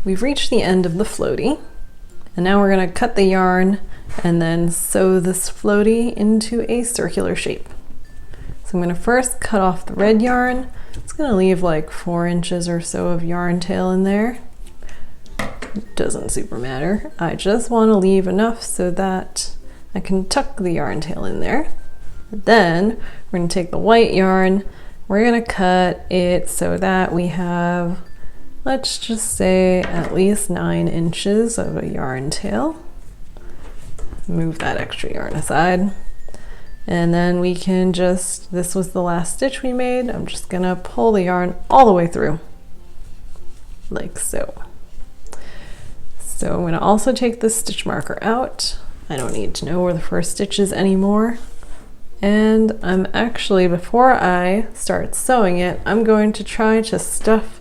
we've reached the end of the floatie, and now we're going to cut the yarn and then sew this floatie into a circular shape. So I'm going to first cut off the red yarn. It's going to leave like 4 inches or so of yarn tail in there. It doesn't super matter. I just want to leave enough so that I can tuck the yarn tail in there. Then we're going to take the white yarn, we're going to cut it so that we have, let's just say, at least 9 inches of a yarn tail. Move that extra yarn aside. And then we can just, this was the last stitch we made, I'm just going to pull the yarn all the way through, like so. So I'm going to also take this stitch marker out. I don't need to know where the first stitch is anymore. And I'm actually, before I start sewing it, I'm going to try to stuff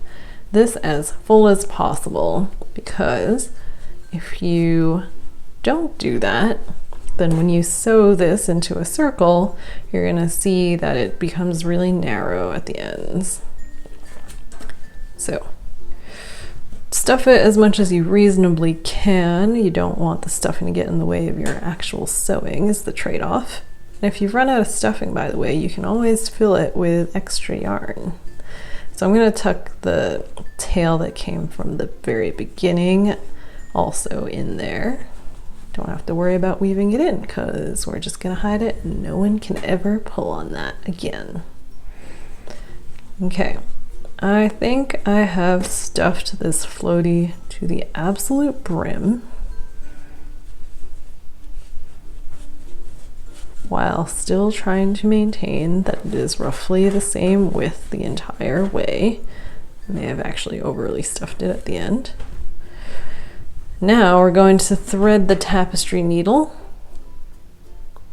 this as full as possible, because if you don't do that, then when you sew this into a circle, you're going to see that it becomes really narrow at the ends. So stuff it as much as you reasonably can. You don't want the stuffing to get in the way of your actual sewing, is the trade-off. And if you've run out of stuffing, by the way, you can always fill it with extra yarn. So I'm going to tuck the tail that came from the very beginning also in there. Don't have to worry about weaving it in because we're just going to hide it and no one can ever pull on that again. Okay, I think I have stuffed this floatie to the absolute brim, while still trying to maintain that it is roughly the same width the entire way. I may have actually overly stuffed it at the end. Now we're going to thread the tapestry needle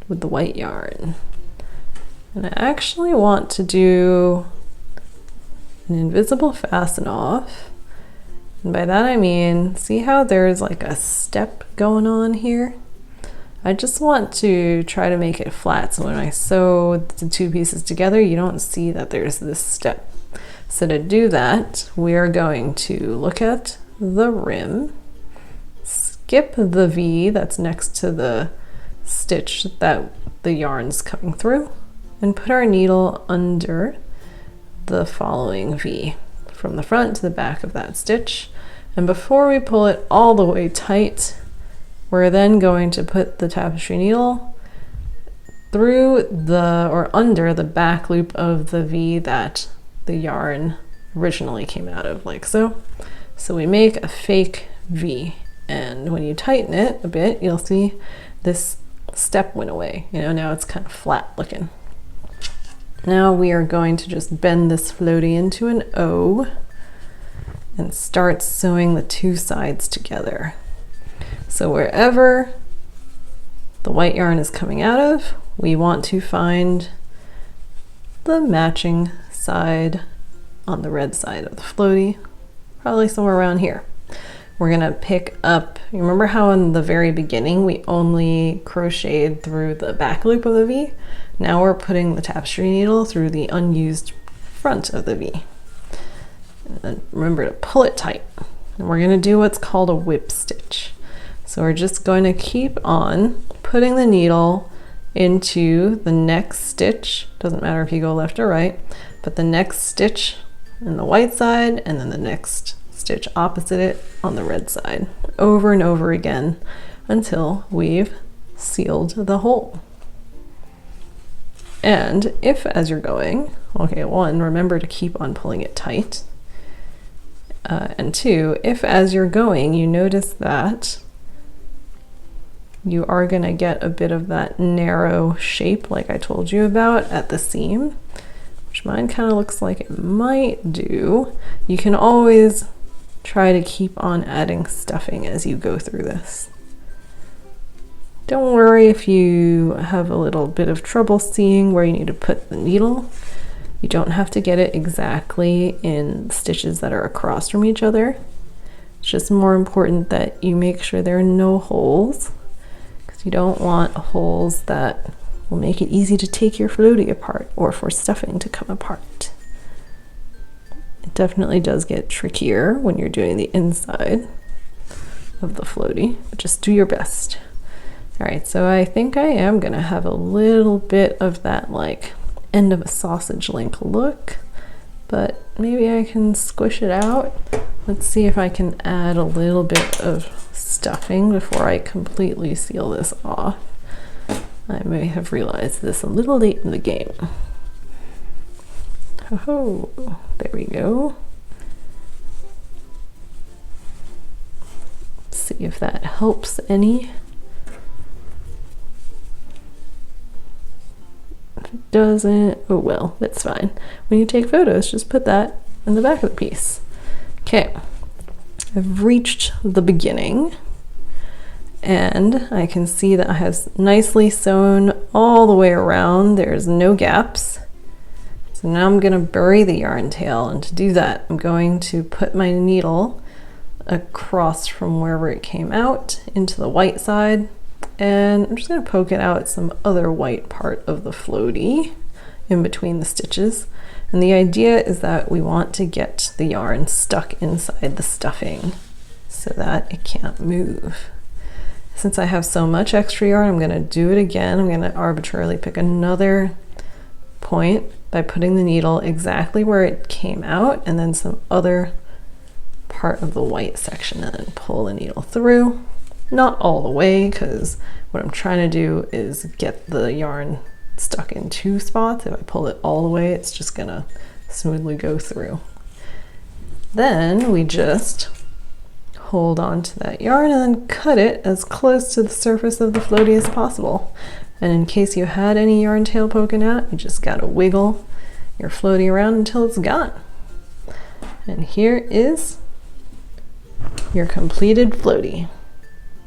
with the white yarn. And I actually want to do an invisible fasten off. And by that I mean, see how there's like a step going on here? I just want to try to make it flat, so when I sew the 2 pieces together, you don't see that there's this step. So to do that, we are going to look at the rim, skip the V that's next to the stitch that the yarn's coming through, and put our needle under the following V from the front to the back of that stitch. And before we pull it all the way tight, we're then going to put the tapestry needle through the, or under the back loop of the V that the yarn originally came out of, like so. So we make a fake V, and when you tighten it a bit, you'll see this step went away. You know, now it's kind of flat looking. Now we are going to just bend this floatie into an O and start sewing the 2 sides together. So wherever the white yarn is coming out of, we want to find the matching side on the red side of the floatie, probably somewhere around here. We're gonna pick up, you remember how in the very beginning we only crocheted through the back loop of the V? Now we're putting the tapestry needle through the unused front of the V. And then remember to pull it tight. And we're gonna do what's called a whip stitch. So we're just going to keep on putting the needle into the next stitch. Doesn't matter if you go left or right, but the next stitch on the white side and then the next stitch opposite it on the red side, over and over again until we've sealed the hole. And if as you're going, okay, 1, remember to keep on pulling it tight. And 2, if as you're going you notice that you are going to get a bit of that narrow shape like I told you about at the seam, which mine kind of looks like it might do, you can always try to keep on adding stuffing as you go through this. Don't worry if you have a little bit of trouble seeing where you need to put the needle. You don't have to get it exactly in stitches that are across from each other. It's just more important that you make sure there are no holes, because you don't want holes that will make it easy to take your floatie apart or for stuffing to come apart. It Definitely does get trickier when you're doing the inside of the floatie, but just do your best. All right, so I think I am gonna have a little bit of that like end of a sausage link look, but maybe I can squish it out. Let's see if I can add a little bit of stuffing before I completely seal this off. I may have realized this a little late in the game. Oh, there we go. Let's see if that helps any. If it doesn't, oh well, that's fine. When you take photos, just put that in the back of the piece. Okay, I've reached the beginning and I can see that I have nicely sewn all the way around. There's no gaps. So now I'm going to bury the yarn tail, and to do that I'm going to put my needle across from wherever it came out into the white side, and I'm just going to poke it out some other white part of the floatie in between the stitches. And the idea is that we want to get the yarn stuck inside the stuffing so that it can't move. Since I have so much extra yarn, I'm going to do it again. I'm going to arbitrarily pick another point by putting the needle exactly where it came out, and then some other part of the white section, and then pull the needle through. Not all the way, because what I'm trying to do is get the yarn stuck in two spots. If I pull it all the way, it's just gonna smoothly go through. Then we just hold on to that yarn and then cut it as close to the surface of the floatie as possible. And in case you had any yarn tail poking out, you just gotta wiggle your floatie around until it's gone. And here is your completed floatie.